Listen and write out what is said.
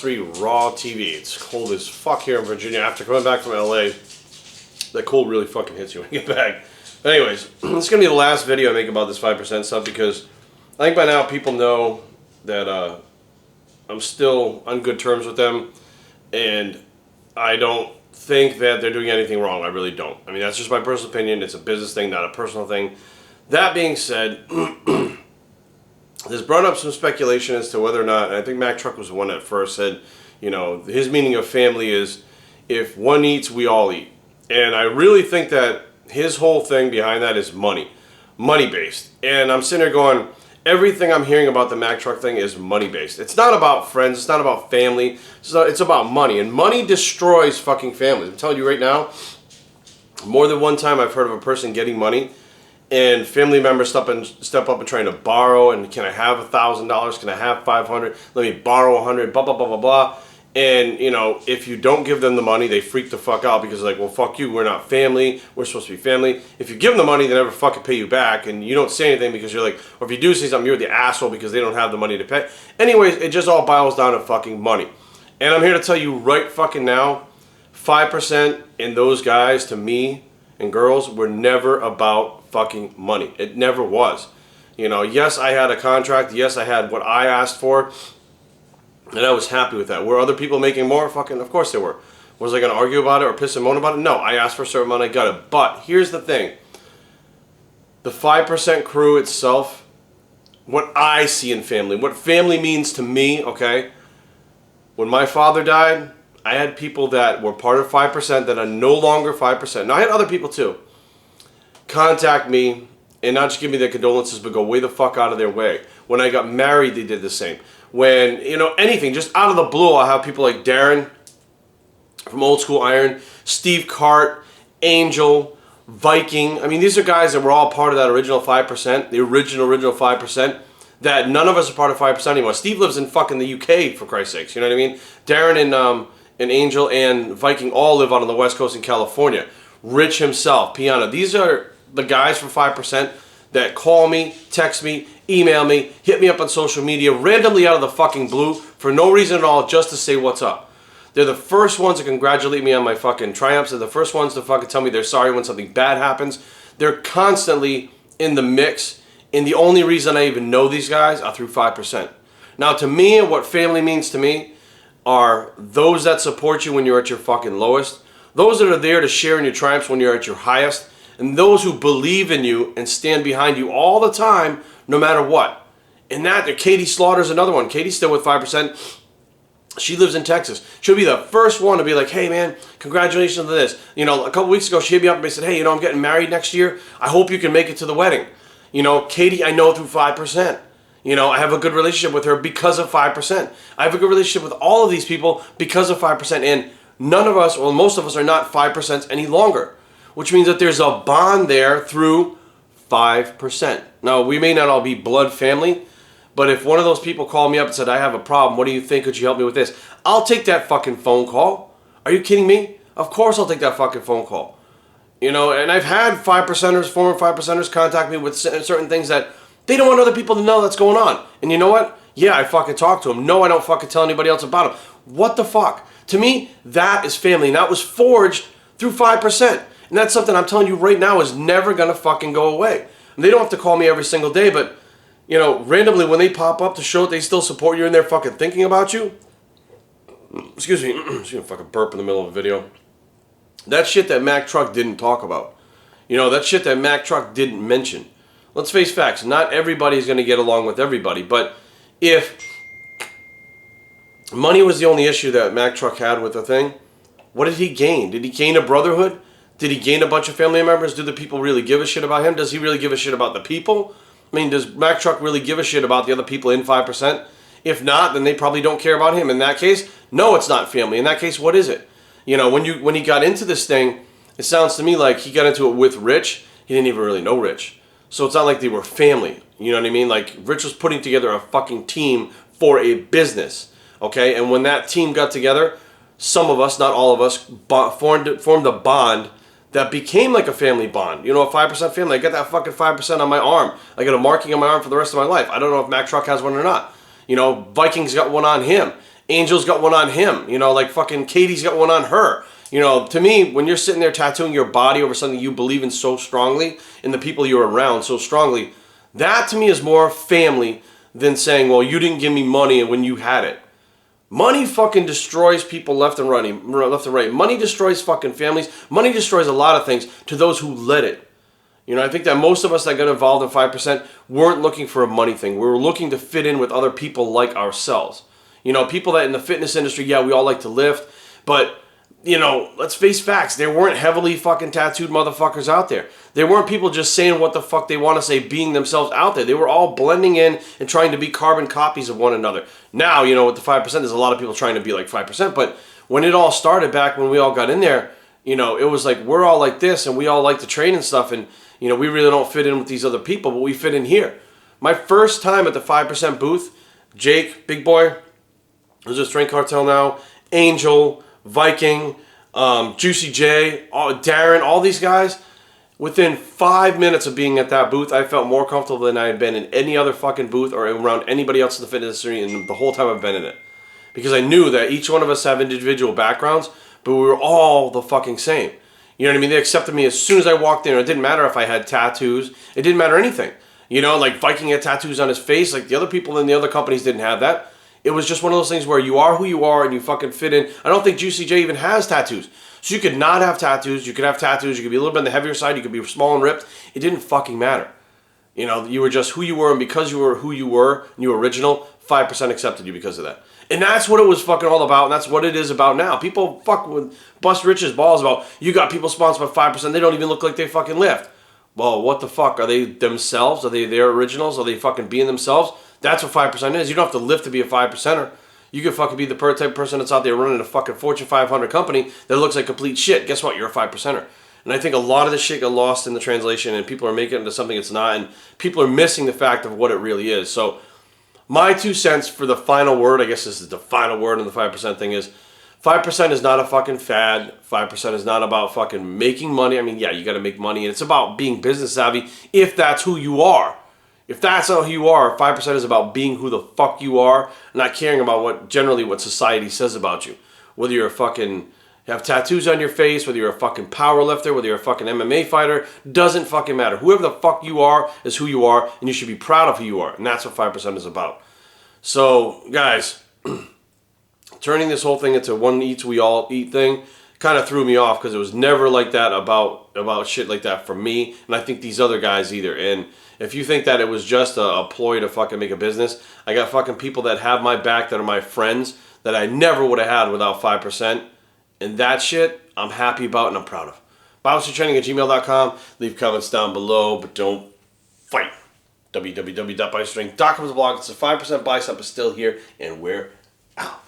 3 Raw TV. It's cold as fuck here in Virginia. After coming back from LA, that cold really fucking hits you when you get back. But anyways, this is going to be the last video I make about this 5% stuff because I think by now people know that I'm still on good terms with them, and I don't think that they're doing anything wrong. I really don't. I mean, that's just my personal opinion. It's a business thing, not a personal thing. That being said, there's brought up some speculation as to whether or not, and I think Mack Truck was the one that first said, you know, his meaning of family is if one eats, we all eat. And I really think that his whole thing behind that is money. Money-based. And I'm sitting there going, everything I'm hearing about the Mack Truck thing is money-based. It's not about friends. It's not about family. It's about money. And money destroys fucking families. I'm telling you right now, more than one time I've heard of a person getting money and family members step up and trying to borrow, and can I have $1,000? Can I have $500? Let me borrow $100, blah, blah, blah, blah, blah. And, you know, if you don't give them the money, they freak the fuck out because they're like, well, fuck you, we're not family, we're supposed to be family. If you give them the money, they never fucking pay you back, and you don't say anything because you're like, or if you do say something, you're the asshole because they don't have the money to pay. Anyways, it just all boils down to fucking money. And I'm here to tell you right fucking now, 5% in those guys, to me and girls, were never about fucking money. It never was. You know, yes, I had a contract, yes, I had what I asked for, and I was happy with that. Were other people making more? Fucking, of course they were. Was I going to argue about it or piss and moan about it? No, I asked for a certain amount, I got it. But here's the thing. The 5% crew itself, what I see in family, what family means to me, okay? When my father died, I had people that were part of 5% that are no longer 5%. Now, I had other people too contact me and not just give me their condolences, but go way the fuck out of their way. When I got married, they did the same. When, you know, anything, just out of the blue, I'll have people like Darren from Old School Iron, Steve Cart, Angel, Viking. I mean, these are guys that were all part of that original 5%, the original 5%, that none of us are part of 5% anymore. Steve lives in fucking the UK, for Christ's sakes, you know what I mean? Darren and Angel and Viking all live out on the West Coast in California. Rich himself, Piana. These are the guys from 5% that call me, text me, email me, hit me up on social media randomly out of the fucking blue for no reason at all, just to say what's up. They're the first ones to congratulate me on my fucking triumphs. They're the first ones to fucking tell me they're sorry when something bad happens. They're constantly in the mix, and the only reason I even know these guys are through 5%. Now, to me, what family means to me are those that support you when you're at your fucking lowest, those that are there to share in your triumphs when you're at your highest, and those who believe in you and stand behind you all the time, no matter what. And that, Katie Slaughter's another one. Katie's still with 5%. She lives in Texas. She'll be the first one to be like, hey man, congratulations on this. You know, a couple weeks ago, she hit me up and said, hey, you know, I'm getting married next year. I hope you can make it to the wedding. You know, Katie, I know through 5%. You know, I have a good relationship with her because of 5%. I have a good relationship with all of these people because of 5%. And none of us, well, most of us are not 5% any longer, which means that there's a bond there through 5%. Now, we may not all be blood family, but if one of those people called me up and said, I have a problem, what do you think? Could you help me with this? I'll take that fucking phone call. Are you kidding me? Of course I'll take that fucking phone call. You know, and I've had 5%ers, former 5%ers contact me with certain things that they don't want other people to know that's going on. And you know what? Yeah, I fucking talk to them. No, I don't fucking tell anybody else about them. What the fuck? To me, that is family, and that was forged through 5%. And that's something I'm telling you right now is never going to fucking go away. And they don't have to call me every single day, but, you know, randomly when they pop up to show that they still support you and they're fucking thinking about you, excuse me, I'm just going to fucking burp in the middle of a video. That shit that Mack Truck didn't talk about. You know, that shit that Mack Truck didn't mention. Let's face facts. Not everybody is going to get along with everybody, but if money was the only issue that Mack Truck had with the thing, what did he gain? Did he gain a brotherhood? Did he gain a bunch of family members? Do the people really give a shit about him? Does he really give a shit about the people? I mean, does Mack Truck really give a shit about the other people in 5%? If not, then they probably don't care about him. In that case, no, it's not family. In that case, what is it? You know, when he got into this thing, it sounds to me like he got into it with Rich. He didn't even really know Rich. So it's not like they were family. You know what I mean? Like, Rich was putting together a fucking team for a business. Okay? And when that team got together, some of us, not all of us, formed a bond that became like a family bond. You know, a 5% family. I got that fucking 5% on my arm. I got a marking on my arm for the rest of my life. I don't know if Mack Truck has one or not. You know, Vikings got one on him. Angel's got one on him. You know, like fucking Katie's got one on her. You know, to me, when you're sitting there tattooing your body over something you believe in so strongly, and the people you're around so strongly, that to me is more family than saying, well, you didn't give me money when you had it. Money fucking destroys people left and right. Money destroys fucking families. Money destroys a lot of things to those who let it. You know, I think that most of us that got involved in 5% weren't looking for a money thing. We were looking to fit in with other people like ourselves. You know, people that in the fitness industry, yeah, we all like to lift, but, you know, let's face facts. There weren't heavily fucking tattooed motherfuckers out there. There weren't people just saying what the fuck they want to say, being themselves out there. They were all blending in and trying to be carbon copies of one another. Now, you know, with the 5%, there's a lot of people trying to be like 5%, but when it all started back when we all got in there, you know, it was like, we're all like this and we all like to train and stuff, and, you know, we really don't fit in with these other people, but we fit in here. My first time at the 5% booth, Jake, Big Boy, who's a Strength Cartel now, Angel, Viking, Juicy J, Darren, all these guys, within 5 minutes of being at that booth, I felt more comfortable than I had been in any other fucking booth or around anybody else in the fitness industry in the whole time I've been in it. Because I knew that each one of us have individual backgrounds, but we were all the fucking same. You know what I mean? They accepted me as soon as I walked in. It didn't matter if I had tattoos. It didn't matter anything. You know, like Viking had tattoos on his face. Like the other people in the other companies didn't have that. It was just one of those things where you are who you are and you fucking fit in. I don't think Juicy J even has tattoos. So you could not have tattoos. You could have tattoos. You could be a little bit on the heavier side. You could be small and ripped. It didn't fucking matter. You know, you were just who you were, and because you were who you were and you were original, 5% accepted you because of that. And that's what it was fucking all about, and that's what it is about now. People fuck with bust Rich's balls about, you got people sponsored by 5%, they don't even look like they fucking lift. Well, what the fuck? Are they themselves? Are they their originals? Are they fucking being themselves? That's what 5% is. You don't have to lift to be a 5%er. You could fucking be the type of person that's out there running a fucking Fortune 500 company that looks like complete shit. Guess what? You're a 5%er. And I think a lot of this shit got lost in the translation, and people are making it into something it's not, and people are missing the fact of what it really is. So my 2 cents for the final word, I guess this is the final word on the 5% thing, is 5% is not a fucking fad. 5% is not about fucking making money. I mean, yeah, you got to make money, and it's about being business savvy if that's who you are. If that's not who you are, 5% is about being who the fuck you are, not caring about what society says about you. Whether you're a fucking have tattoos on your face, whether you're a fucking power lifter, whether you're a fucking MMA fighter, doesn't fucking matter. Whoever the fuck you are is who you are, and you should be proud of who you are. And that's what 5% is about. So, guys, turning this whole thing into one eats, we all eat thing kind of threw me off because it was never like that about shit like that for me, and I think these other guys either. And if you think that it was just a ploy to fucking make a business, I got fucking people that have my back that are my friends that I never would have had without 5%. And that shit, I'm happy about and I'm proud of. BioStrengthTraining@gmail.com. Leave comments down below, but don't fight. www.biostrength.com is a blog. It's a 5% bicep is still here, and we're out.